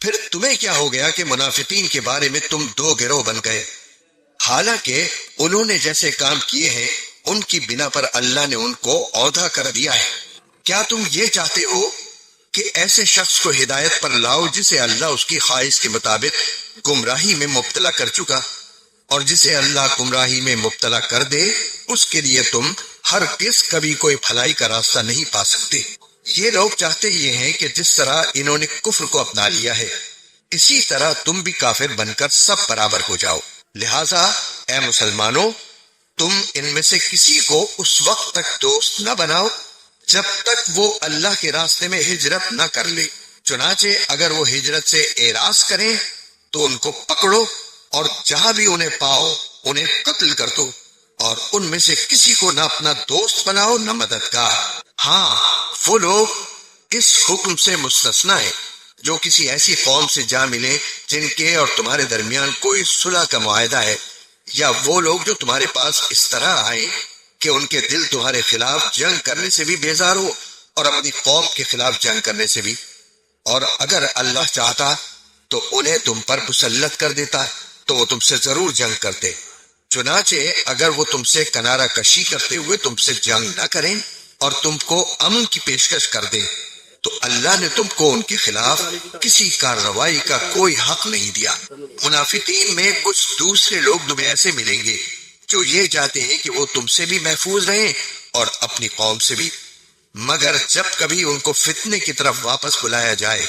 پھر تمہیں کیا ہو گیا کہ منافقین کے بارے میں تم دو گروہ بن گئے، حالانکہ انہوں نے جیسے کام کیے ہیں ان کی بنا پر اللہ نے ان کو عہدہ کر دیا ہے۔ کیا تم یہ چاہتے ہو کہ ایسے شخص کو ہدایت پر لاؤ جسے اللہ اس کی خواہش کے مطابق گمراہی میں مبتلا کر چکا، اور جسے اللہ گمراہی میں مبتلا کر دے اس کے لیے تم ہرگز کبھی کوئی بھلائی کا راستہ نہیں پا سکتے۔ یہ لوگ چاہتے یہ ہیں کہ جس طرح انہوں نے کفر کو اپنا لیا ہے اسی طرح تم بھی کافر بن کر سب برابر ہو جاؤ، لہٰذا اے مسلمانوں تم ان میں سے کسی کو اس وقت تک دوست نہ بناؤ جب تک وہ اللہ کے راستے میں ہجرت نہ کر لے، چنانچہ اگر وہ ہجرت سے اعراض کریں تو ان کو پکڑو اور جہاں بھی انہیں پاؤ انہیں قتل کر دو، اور ان میں سے کسی کو نہ اپنا دوست بناؤ نہ مددگار۔ ہاں وہ لوگ اس حکم سے مستثنی ہیں جو کسی ایسی قوم سے جا ملے جن کے اور تمہارے درمیان کوئی صلح کا معاہدہ ہے، یا وہ لوگ جو تمہارے پاس اس طرح آئے کہ ان کے دل تمہارے خلاف جنگ کرنے سے بھی بیزار ہو اور اپنی قوم کے خلاف جنگ کرنے سے بھی، اور اگر اللہ چاہتا تو انہیں تم پر مسلط کر دیتا تو وہ تم سے ضرور جنگ کرتے، چنانچہ اگر وہ تم سے کنارہ کشی کرتے ہوئے تم سے جنگ نہ کریں اور تم کو امن کی پیشکش کر دیں تو اللہ نے تم کو ان کے خلاف کسی کارروائی کا کوئی حق نہیں دیا۔ منافقین میں کچھ دوسرے لوگ تمہیں ایسے ملیں گے جو یہ چاہتے ہیں کہ وہ تم سے بھی محفوظ رہیں اور اپنی قوم سے بھی، مگر جب کبھی ان کو فتنے کی طرف واپس بلایا جائے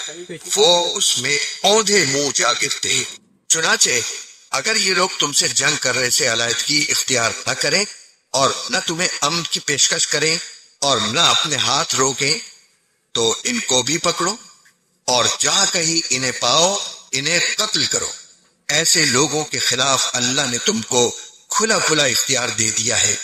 وہ اس میں اوندھے منہ جا گرتے ہیں۔ چنانچہ اگر یہ لوگ تم سے جنگ کرنے سے علیحدگی اختیار نہ کریں اور نہ تمہیں امن کی پیشکش کریں اور نہ اپنے ہاتھ روکیں تو ان کو بھی پکڑو اور جہاں کہیں انہیں پاؤ انہیں قتل کرو۔ ایسے لوگوں کے خلاف اللہ نے تم کو کھلا کھلا اختیار دے دیا ہے۔